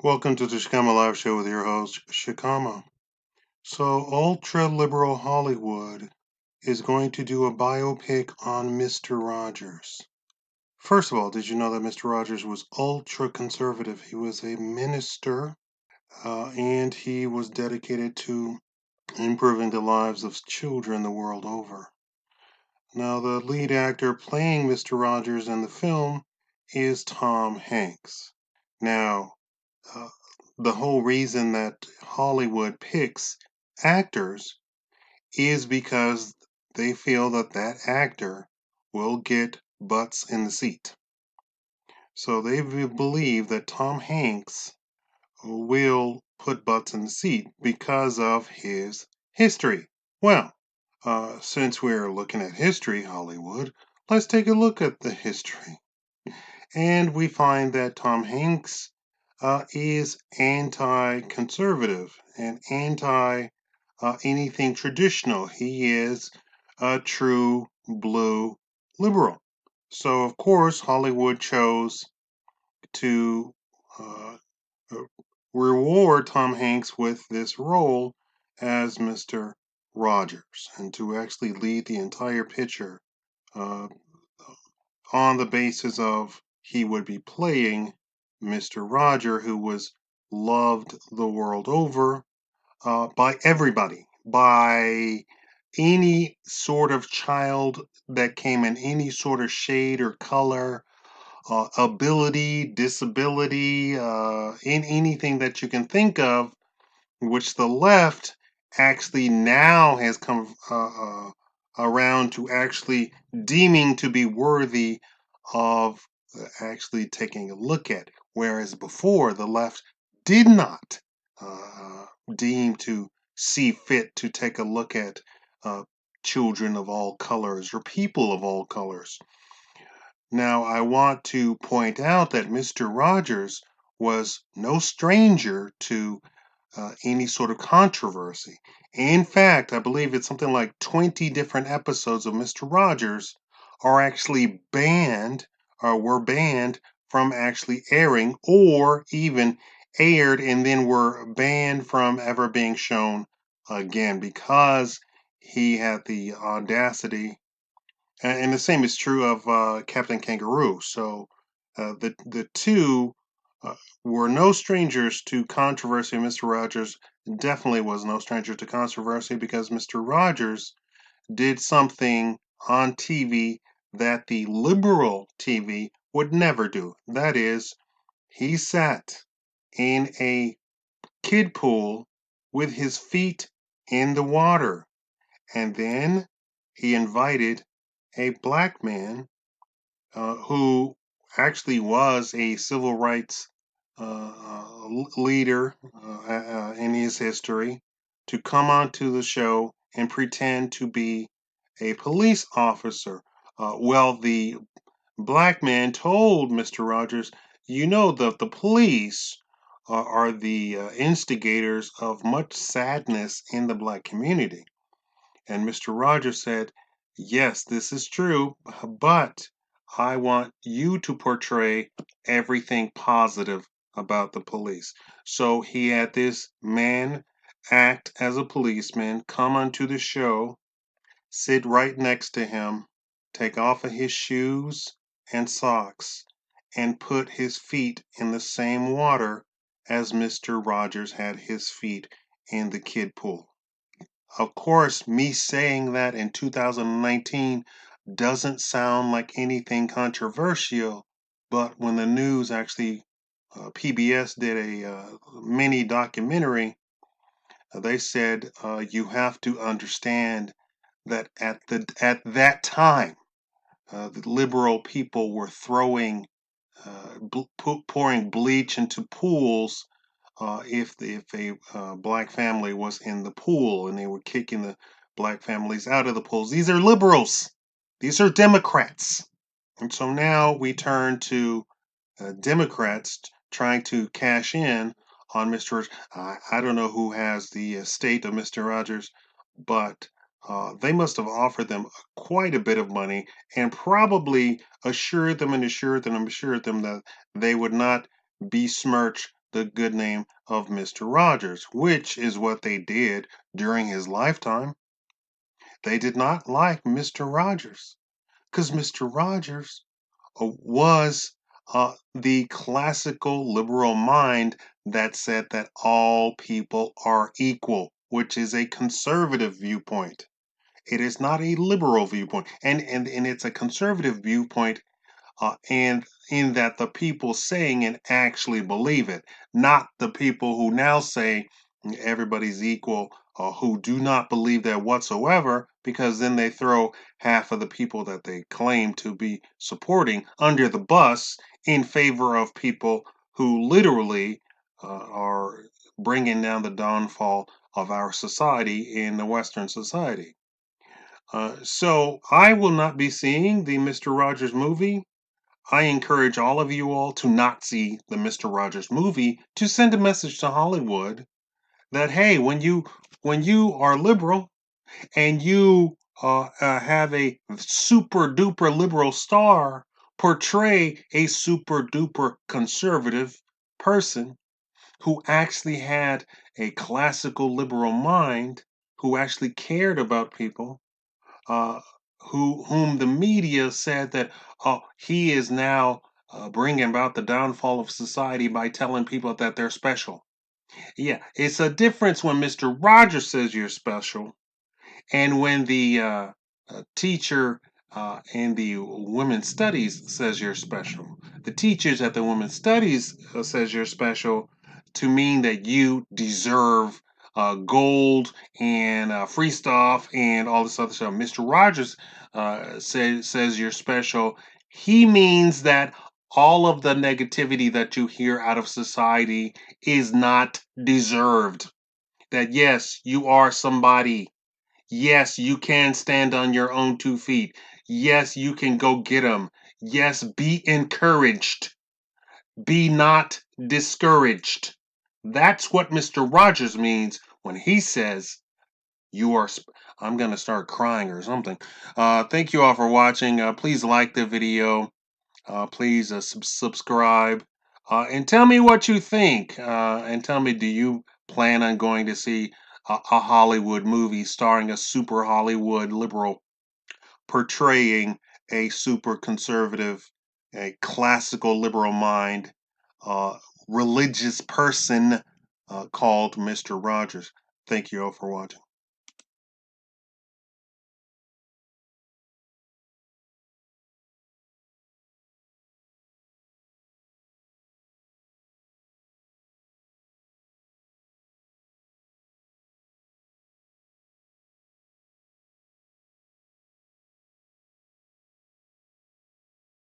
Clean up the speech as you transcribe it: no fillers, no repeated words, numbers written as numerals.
Welcome to the Shakaama Live Show with your host, Shakaama. So, ultra liberal Hollywood is going to do a biopic on Mr. Rogers. First of all, did you know that Mr. Rogers was ultra conservative? He was a minister and he was dedicated to improving the lives of children the world over. Now, the lead actor playing Mr. Rogers in the film is Tom Hanks. Now, uh, the whole reason that Hollywood picks actors is because they feel that that actor will get butts in the seat. So they believe that Tom Hanks will put butts in the seat because of his history. Well, since we're looking at history, Hollywood, let's take a look at the history. And we find that Tom Hanks is anti conservative and anti anything traditional. He is a true blue liberal. So, of course, Hollywood chose to uh, uh, reward Tom Hanks with this role as Mr. Rogers and to actually lead the entire picture uh, on the basis of he would be playing Mr. Roger, who was loved the world over by everybody, by any sort of child that came in any sort of shade or color, ability, disability, in anything that you can think of, which the left actually now has come around to actually deeming to be worthy of actually taking a look at, whereas before the left did not deem to see fit to take a look at uh, children of all colors or people of all colors. Now, I want to point out that Mr. Rogers was no stranger to any sort of controversy. In fact, I believe it's something like 20 different episodes of Mr. Rogers are actually banned or were banned from actually airing or even aired and then were banned from ever being shown again because he had the audacity. And the same is true of Captain Kangaroo. So the two uh, were no strangers to controversy. Mr. Rogers definitely was no stranger to controversy because Mr. Rogers did something on TV that the liberal TV would never do. That is, he sat in a kid pool with his feet in the water, and then he invited a black man who actually was a civil rights leader in his history to come onto the show and pretend to be a police officer. Well, the black man told Mr. Rogers, you know, the police are the instigators of much sadness in the black community. And Mr. Rogers said, yes, this is true, but I want you to portray everything positive about the police. So he had this man act as a policeman, come onto the show, sit right next to him, take off of his shoes and socks, and put his feet in the same water as Mr. Rogers had his feet in the kid pool. Of course, me saying that in 2019 doesn't sound like anything controversial, but when the news actually, PBS did a mini documentary, they said you have to understand that at that time, the liberal people were throwing, pouring bleach into pools if a black family was in the pool and they were kicking the black families out of the pools. These are liberals. These are Democrats. And so now we turn to Democrats trying to cash in on Mr. Rogers. I don't know who has the estate of Mr. Rogers, but they must have offered them quite a bit of money and probably assured them that they would not besmirch the good name of Mr. Rogers, which is what they did during his lifetime. They did not like Mr. Rogers because Mr. Rogers was the classical liberal mind that said that all people are equal, which is a conservative viewpoint. It is not a liberal viewpoint, and it's a conservative viewpoint, and in that the people saying it actually believe it, not the people who now say everybody's equal, who do not believe that whatsoever, because then they throw half of the people that they claim to be supporting under the bus in favor of people who literally are bringing down the downfall of our society in the Western society. So I will not be seeing the Mr. Rogers movie. I encourage all of you all to not see the Mr. Rogers movie, to send a message to Hollywood that hey, when you are liberal and you have a super duper liberal star portray a super duper conservative person who actually had a classical liberal mind, who actually cared about people, uh, whom the media said that he is now bringing about the downfall of society by telling people that they're special. Yeah, it's a difference when Mr. Rogers says you're special, and when the teacher in the women's studies says you're special. The teachers at the women's studies says you're special to mean that you deserve gold and free stuff and all this other stuff. Mr. Rogers says you're special. He means that all of the negativity that you hear out of society is not deserved. That yes, you are somebody. Yes, you can stand on your own 2 feet. Yes, you can go get them. Yes, be encouraged. Be not discouraged. That's what Mr. Rogers means when he says you are. I'm going to start crying or something. Thank you all for watching. Please like the video. Please subscribe. And tell me what you think. And tell me, do you plan on going to see a Hollywood movie starring a super Hollywood liberal portraying a super conservative, a classical liberal mind, uh, religious person called Mr. Rogers? Thank you all for watching.